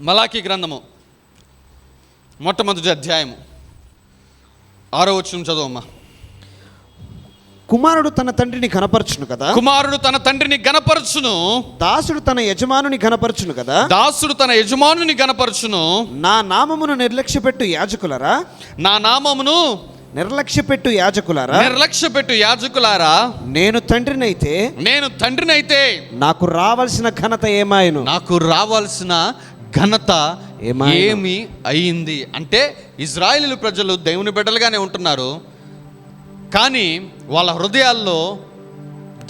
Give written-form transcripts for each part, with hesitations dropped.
మలాకీ గ్రంథము మొట్టమొదటి అధ్యాయము 6వ వచనం చదువమ్మా. కుమారుడు తన తండ్రిని ఘనపరచును కదా, కుమారుడు తన తండ్రిని ఘనపరచును. దాసుడు తన యజమానుని ఘనపరచును కదా, దాసుడు తన యజమానుని ఘనపరచును. నా నామమును నిర్లక్ష్యపెట్టు యాజకులరా, నా నామమును నిర్లక్ష్యపెట్టు యాజకులారా, నిర్లక్ష్యపెట్టు యాజకులారా, నేను తండ్రినైతే నాకు రావాల్సిన ఘనత ఏమాయను, నాకు రావాల్సిన ఘనత ఏమి అయింది. అంటే ఇజ్రాయేలు ప్రజలు దేవుని బిడ్డలుగానే ఉంటున్నారు, కానీ వాళ్ళ హృదయాల్లో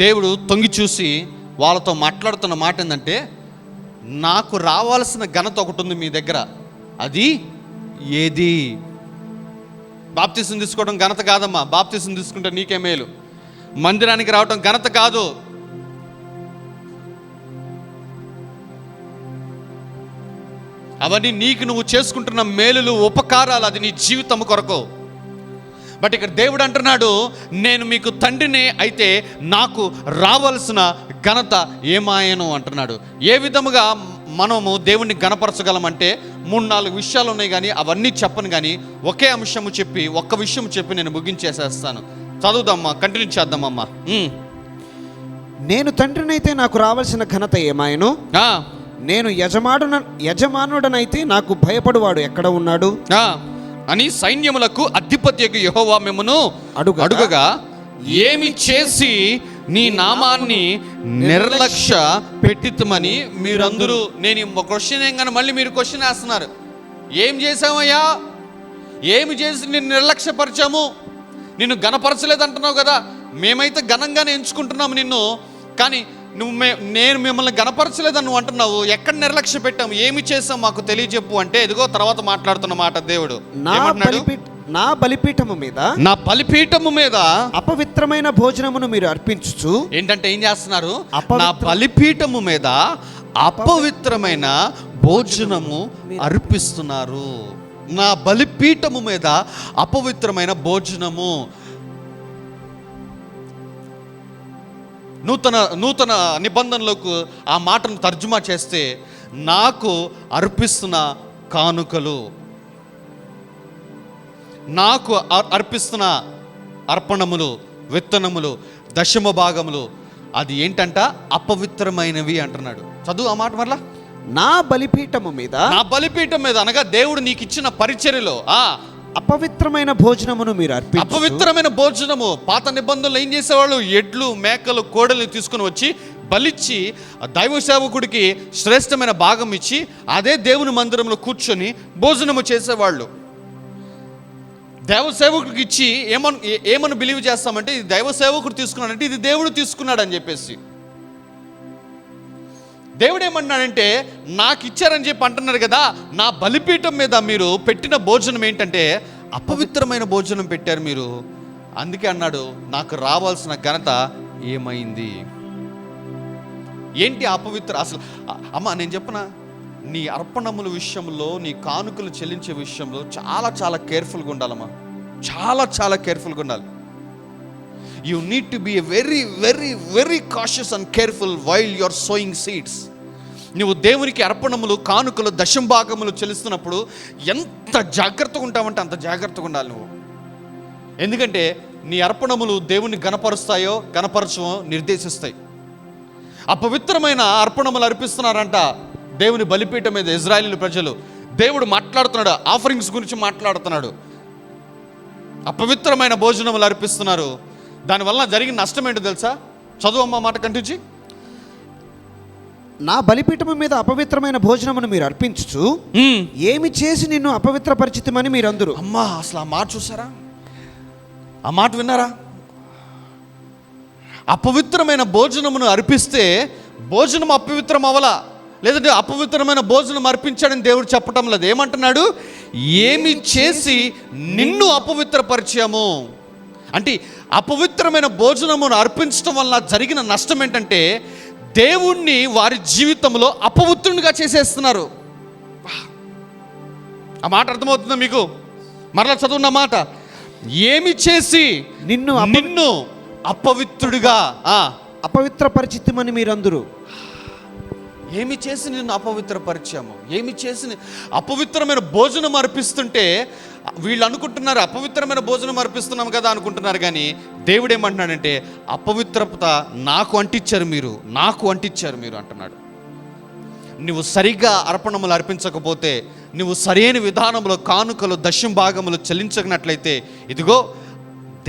దేవుడు తొంగి చూసి వాళ్ళతో మాట్లాడుతున్న మాట ఏంటంటే, నాకు రావాల్సిన ఘనత ఒకటి ఉంది మీ దగ్గర, అది ఏది? బాప్తిసం తీసుకోవడం ఘనత కాదమ్మా. బాప్తిసం తీసుకుంటే నీకే మేలు. మందిరానికి రావటం ఘనత కాదు. అవన్నీ నీకు నువ్వు చేసుకుంటున్న మేలులు, ఉపకారాలు, అది నీ జీవితం కొరకు. బట్ ఇక్కడ దేవుడు అంటున్నాడు, నేను మీకు తండ్రిని అయితే నాకు రావాల్సిన ఘనత ఏమాయను అంటున్నాడు. ఏ విధముగా మనము దేవుణ్ణి గణపరచగలమంటే 3-4 విషయాలు ఉన్నాయి, కానీ అవన్నీ చెప్పను. కానీ ఒకే అంశము చెప్పి, ఒక్క విషయం చెప్పి నేను ముగించేసేస్తాను. చదువుదామ్మా, కంటిన్యూ చేద్దామమ్మా. నేను తండ్రినైతే నాకు రావాల్సిన ఘనత ఏమాయను, నేను యజమానుడనైతే నాకు భయపడువాడు ఎక్కడ ఉన్నాడు అని సైన్యములకు అధిపతియగు యెహోవా మిమ్మును అడుగగా, ఏమి చేసి నీ నామాన్ని నిర్లక్ష్య పెట్టితమని మీరందరూ. నేను ఒక క్వశ్చన్ ఏంగానే మళ్ళీ మీరు క్వశ్చన్ వేస్తున్నారు. ఏం చేసామయ్యా? ఏమి చేసి నిన్ను నిర్లక్ష్యపరిచాము? నిన్ను ఘనపరచలేదు అంటున్నావు కదా. మేమైతే ఘనంగానే ఎంచుకుంటున్నాము నిన్ను, కానీ నేను మిమ్మల్ని గణపరచలేదని నువ్వు అంటున్నావు. ఎక్కడ నిర్లక్ష్య పెట్టాము? ఏమి చేసాం మాకు తెలియజెప్పు అంటే, ఇదిగో తర్వాత మాట్లాడుతున్న మాట దేవుడు. నా బలిపీఠము మీద అపవిత్రమైన భోజనమును మీరు అర్పించుచు. ఏంటంటే ఏం చేస్తున్నారు? నా బలిపీఠము మీద అపవిత్రమైన భోజనము అర్పిస్తున్నారు. నా బలిపీఠము మీద అపవిత్రమైన భోజనము. నూతన నిబంధనలకు ఆ మాటను తర్జుమా చేస్తే, నాకు అర్పిస్తున్న కానుకలు, నాకు అర్పిస్తున్న అర్పణములు, విత్తనములు, దశమ భాగములు, అది ఏంటంట? అపవిత్రమైనవి అంటున్నాడు. చదువు ఆ మాట మరలా. నా బలిపీఠము మీద అనగా దేవుడు నీకు ఇచ్చిన పరిచర్యలో అపవిత్రమైన భోజనమును మీరు అర్పించు. అపవిత్రమైన భోజనము. పాత నిబంధనలు ఏం చేసేవాళ్ళు? ఎడ్లు, మేకలు, కోడలు తీసుకుని వచ్చి బలిచ్చి దైవ సేవకుడికి శ్రేష్టమైన భాగం ఇచ్చి అదే దేవుని మందిరంలో కూర్చొని భోజనము చేసేవాళ్ళు. దైవ సేవకుడికి ఇచ్చి ఏమని బిలీవ్ చేస్తామంటే, ఇది దైవ సేవకుడు తీసుకున్నాడంటే ఇది దేవుడు తీసుకున్నాడు అని చెప్పేసి. దేవుడు ఏమన్నాడంటే, నాకు ఇచ్చారని చెప్పి అంటున్నారు కదా, నా బలిపీఠం మీద మీరు పెట్టిన భోజనం ఏంటంటే అపవిత్రమైన భోజనం పెట్టారు మీరు. అందుకే అన్నాడు, నాకు రావాల్సిన ఘనత ఏమైంది? ఏంటి అపవిత్ర? అసలు అమ్మ నేను చెప్పనా, నీ అర్పణముల విషయంలో, నీ కానుకలు చెల్లించే విషయంలో చాలా చాలా కేర్ఫుల్గా ఉండాలమ్మా. చాలా చాలా కేర్ఫుల్గా ఉండాలి. You need to be very very very cautious and careful while you are sowing seeds. నువ్వు దేవునికి అర్పణములు, కానుకలు, దశమ భాగములు చెల్లిస్తున్నప్పుడు ఎంత జాగ్రత్తగా ఉంటావంటే అంత జాగ్రత్తగా ఉండాలి నువ్వు. ఎందుకంటే నీ అర్పణములు దేవుని గణపరుస్తాయో గణపరచమో నిర్దేశిస్తాయి. అపవిత్రమైన అర్పణములు అర్పిస్తున్నారంట దేవుని బలిపీఠం మీద ఇజ్రాయేలు ప్రజలు. దేవుడు మాట్లాడుతున్నాడు, ఆఫరింగ్స్ గురించి మాట్లాడుతున్నాడు. అపవిత్రమైన భోజనములు అర్పిస్తున్నారు. దానివల్ల జరిగిన నష్టం ఏంటో తెలుసా? చదువు అమ్మ మాట కంటించి. నా బలిపీఠము మీద అపవిత్రమైన భోజనమును మీరు అర్పించుచు, ఏమి చేసి నిన్ను అపవిత్ర పరిచితమని మీరందరూ. అమ్మా, అసలు ఆ మాట చూసారా? ఆ మాట విన్నారా? అపవిత్రమైన భోజనమును అర్పిస్తే భోజనం అపవిత్రం అవలా, లేదంటే అపవిత్రమైన భోజనం అర్పించాడని దేవుడు చెప్పటం లేదు. ఏమంటున్నాడు? ఏమి చేసి నిన్ను అపవిత్రపరిచాము అంటే, అపవిత్రమైన భోజనమును అర్పించడం వల్ల జరిగిన నష్టం ఏంటంటే, దేవుణ్ణి వారి జీవితంలో అపవిత్రునిగా చేసేస్తున్నారు. ఆ మాట అర్థమవుతుందా మీకు? మరలా చదువున్న మాట. ఏమి చేసి నిన్ను అపవిత్రుడిగా అపవిత్ర పరిచితమని మీరందరూ. ఏమి చేసి నిన్ను అపవిత్రపరిచాము, ఏమి చేసి అపవిత్రమైన భోజనం అర్పిస్తుంటే వీళ్ళు అనుకుంటున్నారు అపవిత్రమైన భోజనం అర్పిస్తున్నాం కదా అనుకుంటున్నారు. కానీ దేవుడు ఏమంటున్నాడంటే అపవిత్రత నాకు అంటించారు మీరు అంటున్నాడు. నువ్వు సరిగ్గా అర్పణములు అర్పించకపోతే, నువ్వు సరైన విధానంలో కానుకలు దశమ భాగములు చెల్లించనట్లయితే, ఇదిగో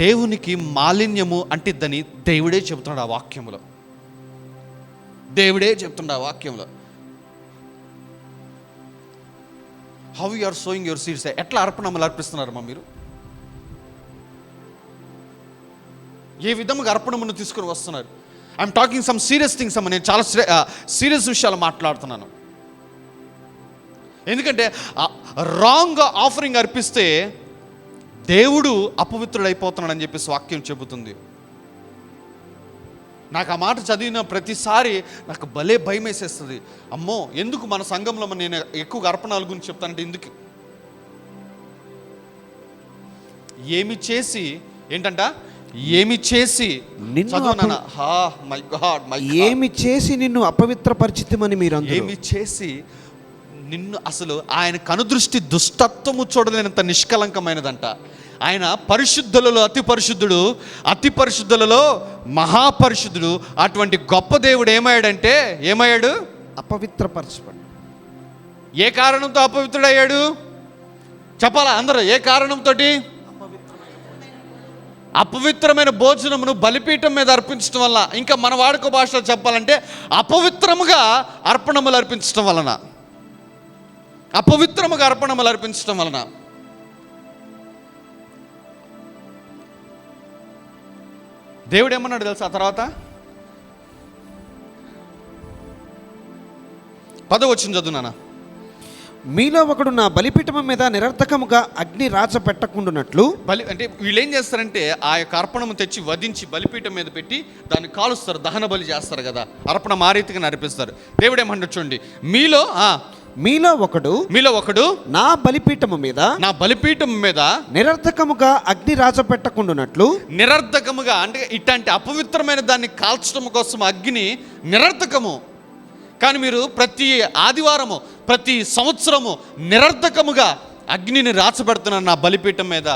దేవునికి మాలిన్యము అంటిద్దని దేవుడే చెబుతున్నాడు ఆ వాక్యంలో. How you are sowing your seeds? ఎట్లా అర్పణములు అర్పిస్తున్నారమ్మా మీరు? ఏ విధముగా అర్పణమును తీసుకుని వస్తున్నారు? I'm talking some serious things అమ్మ. నేను చాలా సీరియస్ విషయాలు మాట్లాడుతున్నాను. ఎందుకంటే రాంగ్ ఆఫరింగ్ అర్పిస్తే దేవుడు అపవిత్రుడైపోతున్నాడని చెప్పేసి వాక్యం చెబుతుంది. నాకు ఆ మాట చదివిన ప్రతిసారి నాకు భలే భయం వేసేస్తుంది. అమ్మో, ఎందుకు మన సంఘంలో నేను ఎక్కువగా అర్పణాల గురించి చెప్తానంటే ఎందుకు, ఏమి చేసి ఏంటంట, ఏమి చేసి ఏమి చేసి నిన్ను అపవిత్రపరిచితమని మీరు, ఏమి చేసి నిన్ను, అసలు ఆయన కనుదృష్టి దుష్టత్వము చూడలేనంత నిష్కలంకమైనదంట. ఆయన పరిశుద్ధులలో అతి పరిశుద్ధుడు, అతి పరిశుద్ధులలో మహాపరిశుద్ధుడు. అటువంటి గొప్ప దేవుడు ఏమయ్యాడు? అపవిత్రపరచబడి. ఏ కారణంతో అపవిత్రుడయ్యాడు చెప్పాలా అందరూ? ఏ కారణంతో? అపవిత్రమైన భోజనమును బలిపీఠం మీద అర్పించడం వల్ల, ఇంకా మన వాడుక భాషలో చెప్పాలంటే అపవిత్రముగా అర్పణములు అర్పించడం వలన, అపవిత్రముగా అర్పణములు అర్పించడం వలన. దేవుడు ఏమన్నాడు తెలుసా? ఆ తర్వాత 10వ వచనం చదువునా. మీలో ఒకడు నా బలిపీఠం మీద నిరర్థకముగా అగ్ని రాచ పెట్టకుండానట్లు. బలి అంటే వీళ్ళు ఏం చేస్తారంటే ఆ యొక్క అర్పణము తెచ్చి వధించి బలిపీఠం మీద పెట్టి దాన్ని కాలుస్తారు, దహన బలి చేస్తారు కదా, అర్పణ ఆ రీతిగా నడిపిస్తారు. దేవుడు ఏమంటాడు చూడండి, మీలో ఒకడు నా బలిపీఠము మీద నిరర్థకముగా అగ్ని రాచ పెట్టకుండానట్లు. నిరర్థకముగా అంటే ఇట్లాంటి అపవిత్రమైన దాన్ని కాల్చడం కోసం అగ్ని నిరర్థకము. కానీ మీరు ప్రతి ఆదివారము, ప్రతి సంవత్సరము నిరర్థకముగా అగ్నిని రాచబెడుతున్నారు నా బలిపీఠం మీద.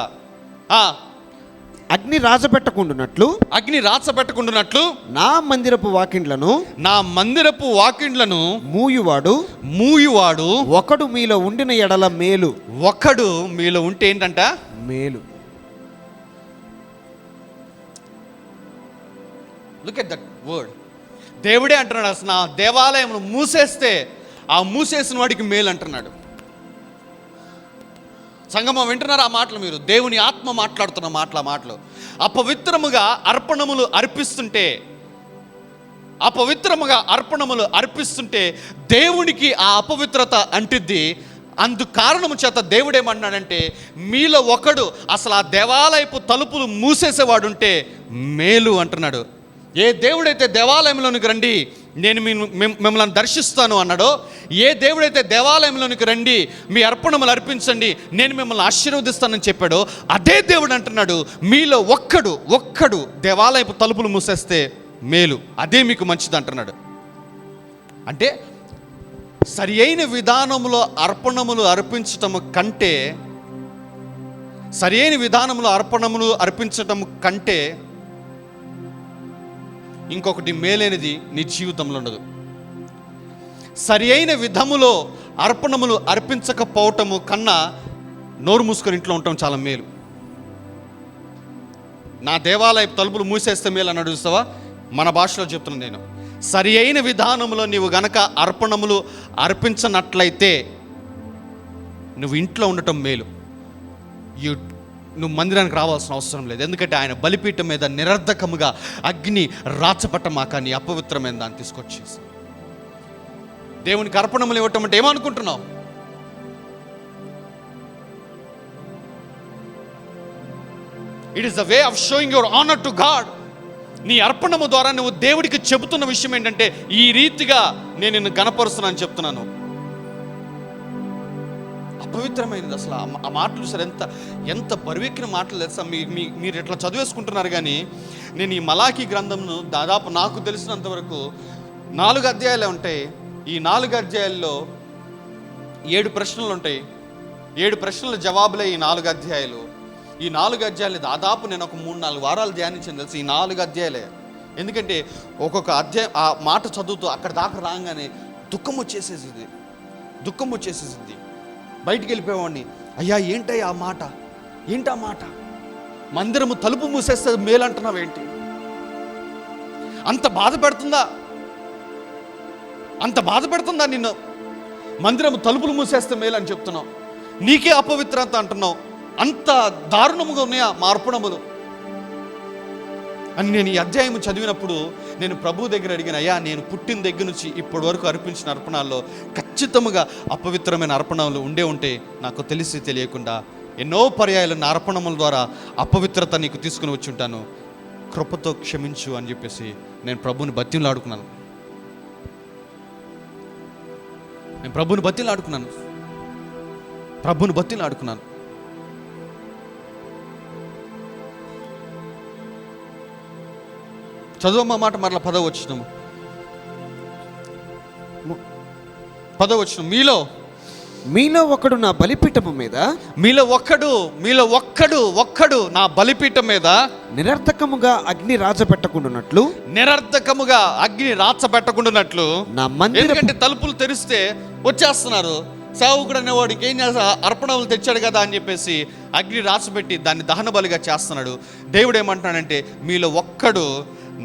అగ్ని రాచబెట్టకుండానట్లు నా మందిరపు వాకిండ్లను మూయువాడు ఒకడు మీలో ఉండిన ఎడల మేలు. ఒకడు మీలో ఉంటే ఏంటంట? మేలు. Look at that word. దేవుడే అంటున్నాడు, అసలు నా దేవాలయం మూసేస్తే ఆ మూసేసిన వాడికి మేలు అంటున్నాడు. సంగమం వింటున్నారు ఆ మాటలు మీరు? దేవుని ఆత్మ మాట్లాడుతున్న మాటలు. అపవిత్రముగా అర్పణములు అర్పిస్తుంటే దేవునికి ఆ అపవిత్రత అంటిద్ది. అందు కారణము చేత దేవుడు ఏమన్నాడంటే, మీలో ఒకడు అసలు ఆ దేవాలయపు తలుపులు మూసేసేవాడుంటే మేలు అంటున్నాడు. ఏ దేవుడైతే దేవాలయంలోనికి రండి నేను మిమ్మల్ని దర్శిస్తాను అన్నాడో, ఏ దేవుడైతే దేవాలయంలోనికి రండి మీ అర్పణములు అర్పించండి నేను మిమ్మల్ని ఆశీర్వదిస్తానని చెప్పాడో, అదే దేవుడు అంటున్నాడు మీలో ఒక్కడు దేవాలయపు తలుపులు మూసేస్తే మేలు, అదే మీకు మంచిది అంటున్నాడు. అంటే సరి అయిన విధానంలో అర్పణములు అర్పించటం కంటే ఇంకొకటి మేలైనది నీ జీవితంలో ఉండదు. సరి అయిన విధములో అర్పణములు అర్పించకపోవటము కన్నా నోరు మూసుకొని ఇంట్లో ఉండటం చాలా మేలు. నా దేవాలయ తలుపులు మూసేస్తే మేలు అని అడుగుతావా? మన భాషలో చెప్తున్నాను నేను. సరి అయిన విధానంలో నీవు గనక అర్పణములు అర్పించనట్లయితే నువ్వు ఇంట్లో ఉండటం మేలు. నువ్వు మందిరానికి రావాల్సిన అవసరం లేదు. ఎందుకంటే ఆయన బలిపీఠం మీద నిరర్ధకముగా అగ్ని రాచపట్టమాక నీ అపవిత్రమైన దాన్ని తీసుకొచ్చేసి దేవునికి అర్పణములు ఇవ్వటం అంటే ఏమనుకుంటున్నావు? It is the way of showing your honour to God. నీ అర్పణము ద్వారా నువ్వు దేవుడికి చెబుతున్న విషయం ఏంటంటే, ఈ రీతిగా నేను నిన్ను గణపరుస్తున్నాను చెప్తున్నాను. అపవిత్రమైనది అసలు ఆ మాటలు సరే ఎంత బరువెక్కిన మాటలు తెలుసా? మీరు ఎట్లా చదివేసుకుంటున్నారు. కానీ నేను ఈ మలాకీ గ్రంథంను దాదాపు నాకు తెలిసినంత వరకు 4 అధ్యాయాలే ఉంటాయి. ఈ 4 అధ్యాయాల్లో 7 ప్రశ్నలు ఉంటాయి. 7 ప్రశ్నల జవాబులే ఈ 4 అధ్యాయాలు. ఈ 4 అధ్యాయాలు దాదాపు నేను ఒక 3-4 వారాలు ధ్యానించాను తెలుసు, ఈ 4 అధ్యాయాలే. ఎందుకంటే ఒక్కొక్క అధ్యాయం ఆ మాట చదువుతూ అక్కడ దాకా రాగానే దుఃఖం వచ్చేసేసింది. బయటికి వెళ్ళిపోయేవాడిని. అయ్యా ఏంటయ్యా ఆ మాట, ఏంటా మాట? మందిరము తలుపు మూసేస్తే మేలంటున్నావేంటి? అంత బాధ పెడుతుందా నిన్ను? మందిరము తలుపులు మూసేస్తే మేలని చెప్తున్నావు, నీకే అపవిత్రత అంటున్నావు. అంత దారుణముగా ఉన్నాయా మా అర్పణములు అని నేను ఈ అధ్యాయం చదివినప్పుడు నేను ప్రభు దగ్గర అడిగిన, అయ్యా నేను పుట్టిన దగ్గర నుంచి ఇప్పటి వరకు అర్పించిన అర్పణాల్లో ఖచ్చితంగా అపవిత్రమైన అర్పణలు ఉంటే నాకు తెలిసి తెలియకుండా ఎన్నో పర్యాయాలు నా అర్పణముల ద్వారా అపవిత్రత నీకు తీసుకుని వచ్చి ఉంటాను, కృపతో క్షమించు అని చెప్పేసి నేను ప్రభుని బతిమలాడుకున్నాను. చదువమ్మ మాట మరలా 10వ వచనం. మీలో ఒకడు నా బలిపీఠము మీద మీలో ఒక్కడు నా బలిపీఠం మీద నిరర్థకముగా అగ్ని రాచపెట్టకుండానట్లు నా మందిరపు, ఎందుకంటే తలుపులు తెరిస్తే వచ్చేస్తున్నారు. సేవకుడు అనేవాడు ఇంకేం చేస్తా, అర్పణలు తెచ్చాడు కదా అని చెప్పేసి అగ్ని రాచపెట్టి దాన్ని దహన బలిగా చేస్తున్నాడు. దేవుడు ఏమంటున్నాడంటే, మీలో ఒక్కడు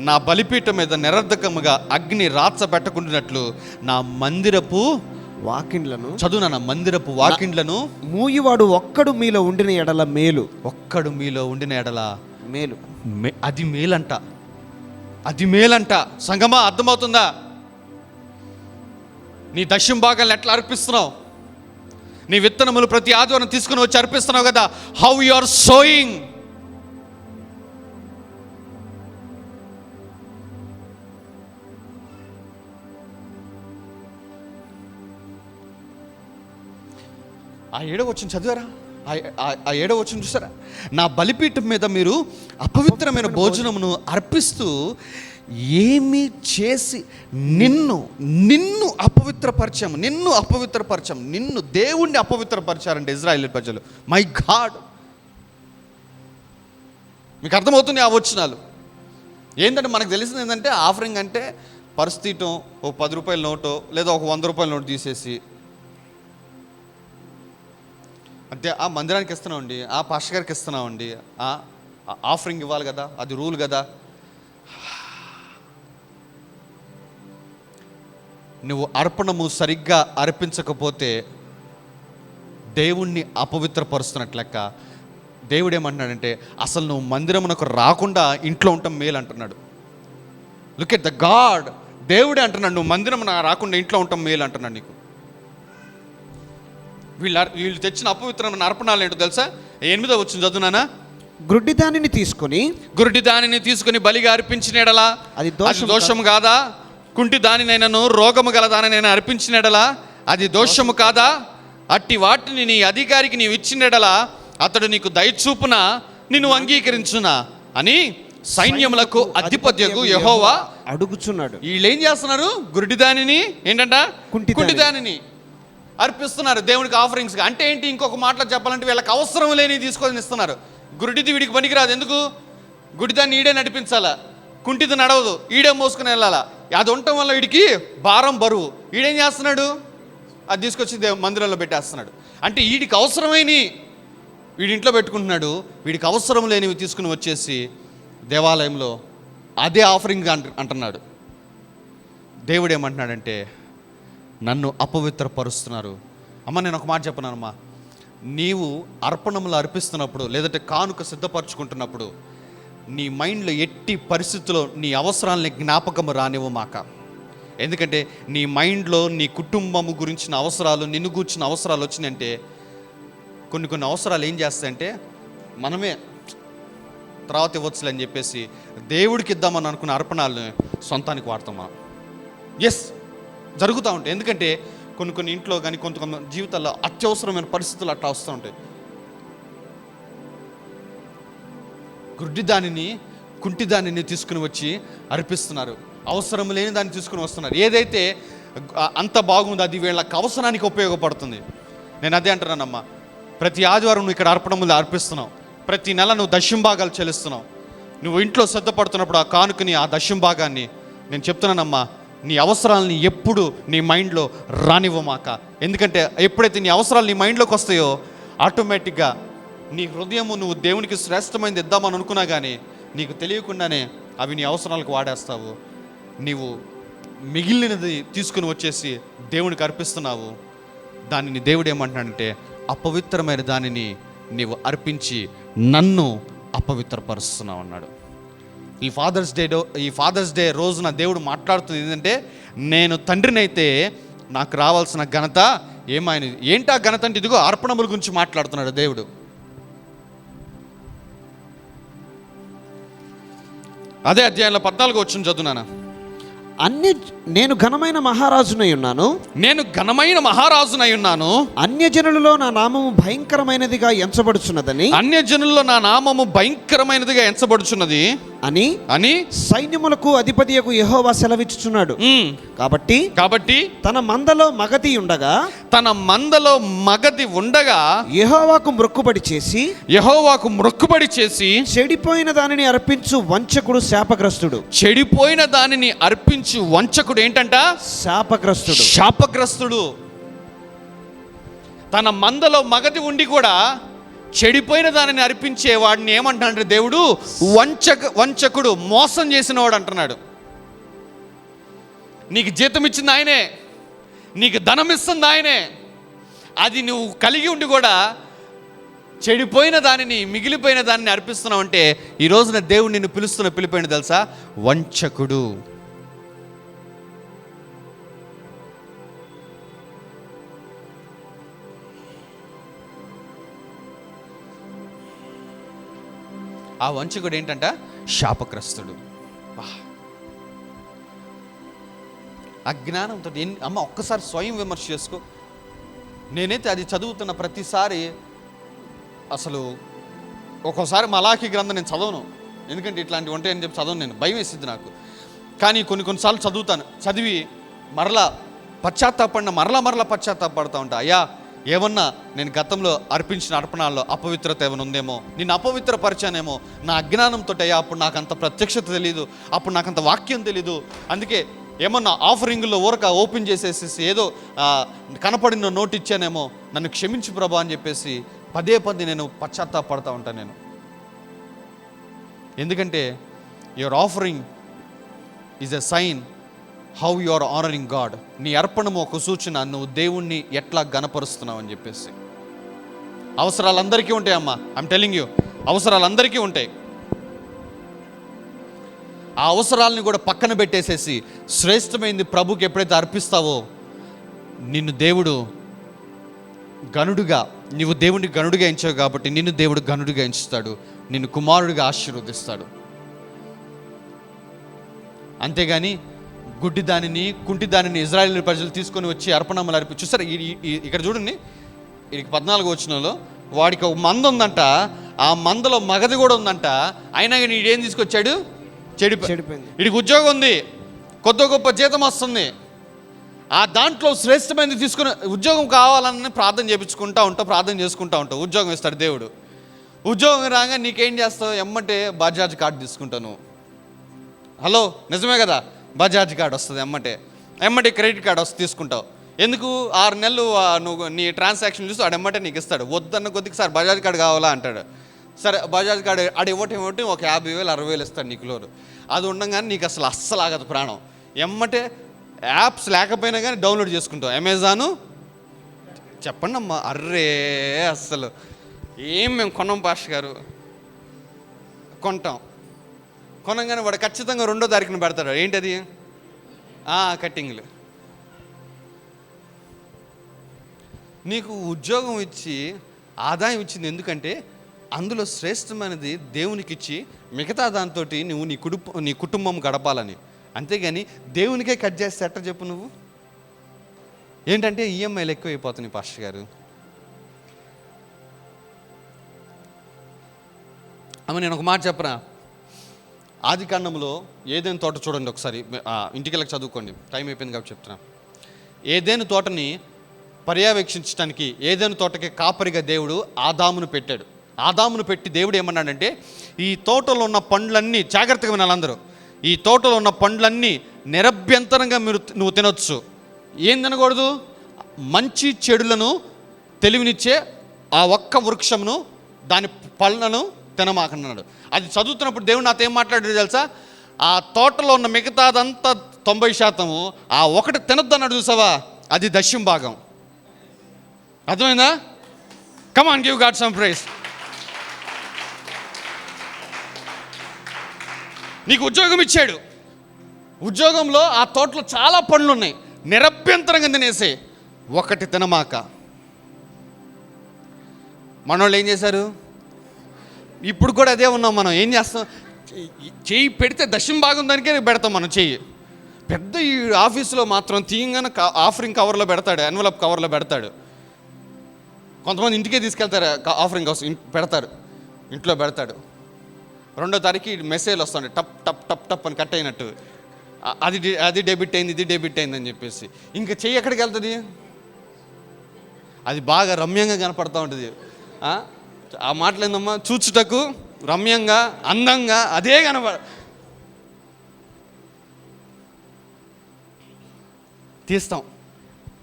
నా బలిపీఠం మీద నిరర్ధకముగా అగ్ని రాచబెట్టకుండానట్లు నా మందిరపు వాకిండ్లను, చదువు నా మందిరపు వాకిండ్లను మూయివాడు ఒక్కడు మీలో ఉండిన ఎడల మేలు. అది మేలంట. సంగమా, అర్థమవుతుందా? నీ దశమ భాగాలను ఎట్లా అర్పిస్తున్నావు? నీ విత్తనములు ప్రతి ఆదివారం తీసుకుని వచ్చి అర్పిస్తున్నావు కదా. How you are sowing. ఆ 7వ వచనం చదివారా? ఆ 7వ వచనం చూసారా? నా బలిపీఠం మీద మీరు అపవిత్రమైన భోజనమును అర్పిస్తూ ఏమి చేసి నిన్ను అపవిత్రపరచాము, నిన్ను దేవుణ్ణి అపవిత్రపరిచారంటే ఇజ్రాయేల్ ప్రజలు. మై గాడ్, మీకు అర్థమవుతుంది ఆ వచనాలు ఏంటంటే? మనకు తెలిసింది ఏంటంటే, ఆఫరింగ్ అంటే పరిస్థితి ఒక 10 రూపాయల నోటో లేదా ఒక 100 రూపాయల నోటు తీసేసి అంటే ఆ మందిరానికి ఇస్తున్నామండి, ఆ పాస్టర్ గారికి ఇస్తున్నామండి, ఆఫరింగ్ ఇవ్వాలి కదా, అది రూల్ కదా. నువ్వు అర్పణము సరిగ్గా అర్పించకపోతే దేవుణ్ణి అపవిత్రపరుస్తున్నట్లు లెక్క. దేవుడు ఏమంటున్నాడంటే, అసలు నువ్వు మందిరమునకు రాకుండా ఇంట్లో ఉండటం మేలు అంటున్నాడు. Look at the God. దేవుడే అంటున్నాడు, నువ్వు మందిరమున రాకుండా ఇంట్లో ఉండటం మేలు అంటున్నాడు నీకు. వీళ్ళు తెచ్చిన అపవిత్రమైన అర్పణాలు ఏంటో తెలుసా? 8వ వచనం చదువునానా? గుడ్డి దానిని తీసుకొని బలిగా అర్పించిన ఎడలా అది దోషము కాదా? కుంటి దానినైనను రోగము గల దానినైనా అర్పించిన ఎడలా అది దోషము కాదా? అట్టి వాటిని నీ అధికారికి నీవు ఇచ్చిన ఎడలా అతడు నీకు దయచూపున నిన్ను అంగీకరించునా అని సైన్యములకు అధిపత్యకు యెహోవా అడుగుచున్నాడు. వీళ్ళు ఏం చేస్తున్నారు? గుడ్డి దానిని ఏంటంట? కుంటి దానిని అర్పిస్తున్నారు దేవునికి ఆఫరింగ్స్గా. అంటే ఏంటి? ఇంకొక మాటలో చెప్పాలంటే వీళ్ళకి అవసరం లేని తీసుకొని ఇస్తున్నారు. గుడ్డిది వీడికి పనికిరాదు. ఎందుకు? గుడిదాన్ని ఈడే నడిపించాలా, కుంటిది నడవదు, ఈడే మోసుకుని వెళ్ళాలా. అది ఉండటం వల్ల వీడికి భారం, బరువు. ఈడేం చేస్తున్నాడు? అది తీసుకొచ్చి మందిరంలో పెట్టేస్తున్నాడు. అంటే వీడికి అవసరమైన వీడి ఇంట్లో పెట్టుకుంటున్నాడు, వీడికి అవసరం లేనివి తీసుకుని వచ్చేసి దేవాలయంలో అదే ఆఫరింగ్ అంటున్నాడు. దేవుడు ఏమంటున్నాడంటే, నన్ను అపవిత్రపరుస్తున్నారు. అమ్మ, నేను ఒక మాట చెప్పనానమ్మా, నీవు అర్పణములు అర్పిస్తున్నప్పుడు లేదంటే కానుక సిద్ధపరచుకుంటున్నప్పుడు నీ మైండ్లో ఎట్టి పరిస్థితుల్లో నీ అవసరాలని జ్ఞాపకము రానివ్వమాక. ఎందుకంటే నీ మైండ్లో నీ కుటుంబము గురించిన అవసరాలు, నిన్ను గూర్చిన అవసరాలు వచ్చినాయంటే కొన్ని అవసరాలు ఏం చేస్తాయంటే మనమే తర్వాత ఇవ్వచ్చులే అని చెప్పేసి దేవుడికి ఇద్దామని అనుకున్న అర్పణాలను సొంతానికి వాడతాం మనం. ఎస్, జరుగుతూ ఉంటాయి. ఎందుకంటే కొన్ని ఇంట్లో కానీ కొంత జీవితాల్లో అత్యవసరమైన పరిస్థితులు అట్లా వస్తూ ఉంటాయి. గుడ్డి దానిని, కుంటి దానిని తీసుకుని వచ్చి అర్పిస్తున్నారు. అవసరం లేని దాన్ని తీసుకుని వస్తున్నారు. ఏదైతే అంత బాగుంది, అది వీళ్ళకి అవసరానికి ఉపయోగపడుతుంది. నేను అదే అంటున్నానమ్మా, ప్రతి ఆదివారం నువ్వు ఇక్కడ అర్పణములు అర్పిస్తున్నావు, ప్రతి నెల నువ్వు దశంభాగాలు చెల్లిస్తున్నావు. నువ్వు ఇంట్లో సిద్ధపడుతున్నప్పుడు ఆ కానుకని, ఆ దశంభాగాన్ని నేను చెప్తున్నానమ్మా, నీ అవసరాలని ఎప్పుడు నీ మైండ్లో రానివ్వమాక. ఎందుకంటే ఎప్పుడైతే నీ అవసరాలు నీ మైండ్లోకి వస్తాయో ఆటోమేటిక్గా నీ హృదయము నువ్వు దేవునికి శ్రేష్టమైనది ఇద్దామని అనుకున్నా కానీ నీకు తెలియకుండానే అవి నీ అవసరాలకు వాడేస్తావు. నీవు మిగిలినది తీసుకుని వచ్చేసి దేవునికి అర్పిస్తున్నావు. దానిని దేవుడు ఏమంటున్నాడంటే, అపవిత్రమైన దానిని నీవు అర్పించి నన్ను అపవిత్రపరుస్తున్నావు అన్నాడు. ఈ ఫాదర్స్ డే రోజున దేవుడు మాట్లాడుతుంది ఏంటంటే, నేను తండ్రినైతే నాకు రావాల్సిన ఘనత ఏమైనది. ఏంటా ఘనత అంటే, ఇదిగో అర్పణముల గురించి మాట్లాడుతున్నాడు దేవుడు. అదే అధ్యాయంలో 14 వచనం చదువునానా. నేను ఘనమైన మహారాజునై ఉన్నాను, నేను ఘనమైన మహారాజునై ఉన్నాను, అన్యజనులలో నా నామము భయంకరమైనదిగా ఎంచబడుచున్నదని, అన్యజనుల్లో నా నామము భయంకరమైనదిగా ఎంచబడుచున్నది అని సైన్యములకు అధిపతియగు యెహోవా సెలవిచ్చుచున్నాడు. కాబట్టి తన మందలో మగతి ఉండగా యెహోవాకు మ్రొక్కుబడి చేసి చెడిపోయిన దానిని అర్పించు వంచకుడు శాపగ్రస్తుడు. చెడిపోయిన దానిని అర్పించు వంచకుడు ఏంటంట? శాపగ్రస్తుడు. తన మందలో మగతి ఉండి కూడా చెడిపోయిన దానిని అర్పించే వాడిని ఏమంటున్నాడు దేవుడు? వంచకుడు, మోసం చేసినవాడు అంటున్నాడు. నీకు జీతం ఇచ్చింది ఆయనే, నీకు ధనం ఇస్తుంది ఆయనే, అది నువ్వు కలిగి ఉండి కూడా చెడిపోయిన దానిని, మిగిలిపోయిన దానిని అర్పిస్తున్నావు అంటే ఈ రోజున దేవుడు నిన్ను పిలుస్తున్న పిలిపోయిన తెలుసా? వంచకుడు. ఆ వంచకుడు ఏంటంట? శాపగ్రస్తుడు. అజ్ఞానంతో అమ్మ ఒక్కసారి స్వయం విమర్శ చేసుకో. నేనైతే అది చదువుతున్న ప్రతిసారి అసలు ఒక్కోసారి మలాఖీ గ్రంథం నేను చదవను, ఎందుకంటే ఇట్లాంటివి ఉంటాయని చెప్పి చదవను, నేను భయం వేసిద్ది నాకు. కానీ కొన్నిసార్లు చదువుతాను, చదివి మరలా పశ్చాత్తాపడతా ఉంటా. అయ్యా, ఏమన్నా నేను గతంలో అర్పించిన అర్పణాల్లో అపవిత్రత ఏమైనా ఉందేమో, నేను అపవిత్రపరిచానేమో, నా అజ్ఞానంతో. అయ్యా, అప్పుడు నాకు అంత ప్రత్యక్షత తెలీదు, అప్పుడు నాకు అంత వాక్యం తెలీదు, అందుకే ఏమన్నా ఆఫరింగ్లో ఊరక ఓపెన్ చేసేసి ఏదో కనపడిన నోటు ఇచ్చానేమో, నన్ను క్షమించు ప్రభా అని చెప్పేసి పదే నేను పశ్చాత్తాపడతా ఉంటాను నేను. ఎందుకంటే your offering is a sign how you are honouring God. నీ అర్పణము ఒక సూచన, నువ్వు దేవుణ్ణి ఎట్లా గణపరుస్తున్నావు అని చెప్పేసి. అవసరాలు అందరికీ ఉంటాయి అమ్మా, ఐఎమ్ టెల్లింగ్ యూ, అవసరాలు అందరికీ ఉంటాయి. ఆ అవసరాలని కూడా పక్కన పెట్టేసేసి శ్రేష్టమైంది ప్రభుకి ఎప్పుడైతే అర్పిస్తావో, నిన్ను దేవుడు గనుడుగా, నీవు దేవుడిని గనుడిగా ఎంచావు కాబట్టి నిన్ను దేవుడు గనుడిగా ఎంచుతాడు, నిన్ను కుమారుడిగా ఆశీర్వదిస్తాడు. అంతేగాని గుడ్డి దానిని, కుంటి దానిని ఇజ్రాయేల్ ప్రజలు తీసుకొని వచ్చి అర్పణములు అర్పి చూసారు. ఇక్కడ చూడండి, ఇది 14 వచనంలో వాడికి ఒక మంద ఉందంట, ఆ మందలో మగది కూడా ఉందంట, అయినా కానీ ఈడేం తీసుకొచ్చాడు? చెడిపోయింది. వీడికి ఉద్యోగం ఉంది, కొద్ది గొప్ప జీతం వస్తుంది, ఆ దాంట్లో శ్రేష్టమైనది తీసుకుని ఉద్యోగం కావాలని ప్రార్థన చేసుకుంటా ఉంటావు, ఉద్యోగం ఇస్తాడు దేవుడు. ఉద్యోగం రాగా నీకేం చేస్తావు? ఎమ్మంటే బజాజ్ కార్డు తీసుకుంటావు నువ్వు. హలో, నిజమే కదా? బజాజ్ కార్డు వస్తుంది, ఎమ్మటే క్రెడిట్ కార్డు వస్తుంది, తీసుకుంటావు. ఎందుకు? 6 నెలలు నువ్వు నీ ట్రాన్సాక్షన్ చూసి వాడు ఎమ్మటే నీకు ఇస్తాడు. వద్దన్న కొద్దికి సార్ బజాజ్ కార్డు కావాలా అంటాడు. సరే బజాజ్ కార్డు ఆడు ఇవ్వటం ఒక 50,000 60,000 ఇస్తాడు నీకు లోను. అది ఉండగానే నీకు అస్సలు ఆగదు ప్రాణం. ఎమ్మటే యాప్స్ లేకపోయినా కానీ డౌన్లోడ్ చేసుకుంటావు. అమెజాను చెప్పండి అమ్మా, అర్రే అస్సలు ఏం మేము కొన్నాం పాష్ గారు, కొనగానే వాడు ఖచ్చితంగా 2వ తారీఖున పెడతాడు. ఏంటది? కట్టింగ్లు. నీకు ఉద్యోగం ఇచ్చి ఆదాయం ఇచ్చింది ఎందుకంటే అందులో శ్రేష్టమైనది దేవునికి ఇచ్చి మిగతా దాంతో నువ్వు నీ కుటుంబం గడపాలని. అంతేగాని దేవునికే కట్ చేస్తే ఎట్ట చెప్పు నువ్వు? ఏంటంటే ఈఎంఐలు ఎక్కువ అయిపోతున్నాయి పాస్టర్ గారు. నేను ఒక మాట చెప్పనా, ఆదికాండంలో ఏదైనా తోట చూడండి ఒకసారి, ఇంటికి వెళ్ళక చదువుకోండి, టైం అయిపోయింది కాబట్టి చెప్తున్నా. ఏదైనా తోటని పర్యవేక్షించడానికి, ఏదైనా తోటకి కాపరిగా దేవుడు ఆదామును పెట్టాడు. ఆదామును పెట్టి దేవుడు ఏమన్నాడంటే, ఈ తోటలో ఉన్న పండ్లన్నీ, జాగ్రత్తగా వినాలి అందరూ, ఈ తోటలో ఉన్న పండ్లన్నీ నిరభ్యంతరంగా నువ్వు తినొచ్చు. ఏం తినకూడదు? మంచి చెడులను తెలివినిచ్చే ఆ ఒక్క వృక్షమును, దాని పళ్ళను తినమాకన్నాడు. అది చదువుతున్నప్పుడు దేవుడు నాతో ఏం మాట్లాడాడు తెలుసా? ఆ తోటలో ఉన్న మిగతాదంతా 90%, ఆ ఒకటి తినొద్దు అన్నాడు చూసావా, అది దశమ భాగం. అర్థమైందా? Come on, give God some praise. నీకు ఉద్యోగం ఇచ్చాడు, ఉద్యోగంలో ఆ తోటలో చాలా పండ్లు ఉన్నాయి, నిరభ్యంతరంగా తినేసే, ఒకటి తినమాక. మనోళ్ళు ఏం చేశారు? ఇప్పుడు కూడా అదే ఉన్నాం. మనం ఏం చేస్తాం? చెయ్యి పెడితే దశమ భాగం దానికే పెడతాం మనం చెయ్యి. పెద్ద ఈ ఆఫీసులో మాత్రం తీయంగానే ఆఫరింగ్ కవర్లో పెడతాడు, ఎన్వలప్ కవర్లో పెడతాడు. కొంతమంది ఇంటికే తీసుకెళ్తారు, ఆఫరింగ్ హౌస్ పెడతారు, ఇంట్లో పెడతాడు. 2వ తారీఖు మెసేజ్లు వస్తాడు, టప్ టప్ టప్ టప్ అని కట్ అయినట్టు, అది డెబిట్ అయింది, ఇది డెబిట్ అయింది అని చెప్పేసి. ఇంకా చెయ్యి ఎక్కడికి వెళ్తుంది? అది బాగా రమ్యంగా కనపడుతూ ఉంటుంది. ఆ మాటలు ఏందమ్మా? చూచుటకు రమ్యంగా, అందంగా, అదే తీస్తాం,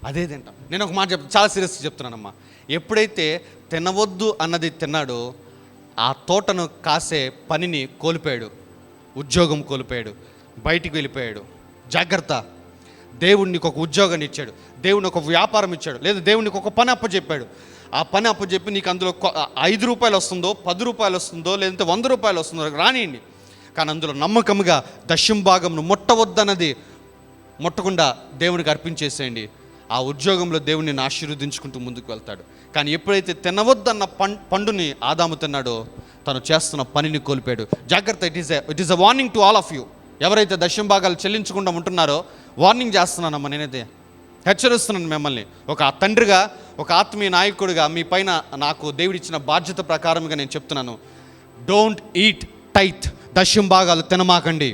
అదే తింటాం. నేను ఒక మాట చాలా సీరియస్గా చెప్తున్నానమ్మా. ఎప్పుడైతే తినవద్దు అన్నది తిన్నాడో, ఆ తోటను కాసే పనిని కోల్పోయాడు, ఉద్యోగం కోల్పోయాడు, బయటికి వెళ్ళిపోయాడు. జాగ్రత్త. దేవుడు నీకు ఒక ఉద్యోగాన్ని ఇచ్చాడు, దేవుడిని ఒక వ్యాపారం ఇచ్చాడు, లేదా దేవునికి ఒక పని అప్పచెప్పాడు. ఆ పని అప్పచెప్పి నీకు అందులో 5 రూపాయలు వస్తుందో, 10 రూపాయలు వస్తుందో, లేదంటే 100 రూపాయలు వస్తుందో రానియండి, కానీ అందులో నమ్మకంగా దశమ భాగంను ముట్టవద్దన్నది ముట్టకుండా దేవునికి అర్పించేసేయండి. ఆ ఉద్యోగంలో దేవుడిని ఆశీర్వదించుకుంటూ ముందుకు వెళ్తాడు. కానీ ఎప్పుడైతే తినవద్దన్న పండుని ఆదాము తిన్నాడో, తను చేస్తున్న పనిని కోల్పోయాడు. జాగ్రత్త. It is a warning to all of you. ఎవరైతే దశమ భాగాలు చెల్లించకుండా ఉంటున్నారో వార్నింగ్ చేస్తున్నానమ్మా, నేనైతే హెచ్చరిస్తున్నాను మిమ్మల్ని. ఒక తండ్రిగా, ఒక ఆత్మీయ నాయకుడిగా మీ పైన నాకు దేవుడిచ్చిన బాధ్యత ప్రకారంగా నేను చెప్తున్నాను, డోంట్ ఈట్ టైత్. దశమ భాగాలు తినమాకండి.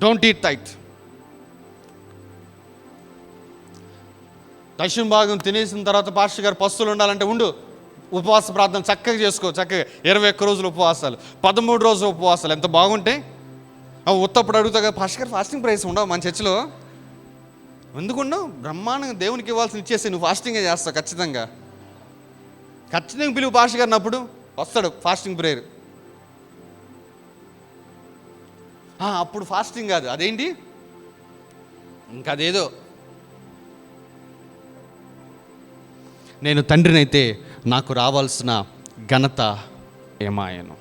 Don't eat tithe. దశమ భాగం తినేసిన తర్వాత పాస్టర్ గారు పస్తులు ఉండాలంటే ఉండు, ఉపవాస ప్రార్థన చక్కగా చేసుకో, చక్కగా 21 రోజులు ఉపవాసాలు, 13 రోజులు ఉపవాసాలు ఎంత బాగుంటాయి. ఉత్తప్పుడు అడుగుతా కదా, పాస్టర్ గారు ఫాస్టింగ్ ప్రైస్ ఉండవు మన చర్చిలో? ఎందుకుండవు? బ్రహ్మాండంగా దేవునికి ఇవ్వాల్సిన ఇచ్చేసి నువ్వు ఫాస్టింగే చేస్తావు. ఖచ్చితంగా పిలువు పాస్టర్ గారిని, అప్పుడు వస్తాడు ఫాస్టింగ్ ప్రేయర్. అప్పుడు ఫాస్టింగ్ కాదు, అదేంటి ఇంకా అదేదో. నేను తండ్రినైతే నాకు రావాల్సిన ఘనత ఏమాయను.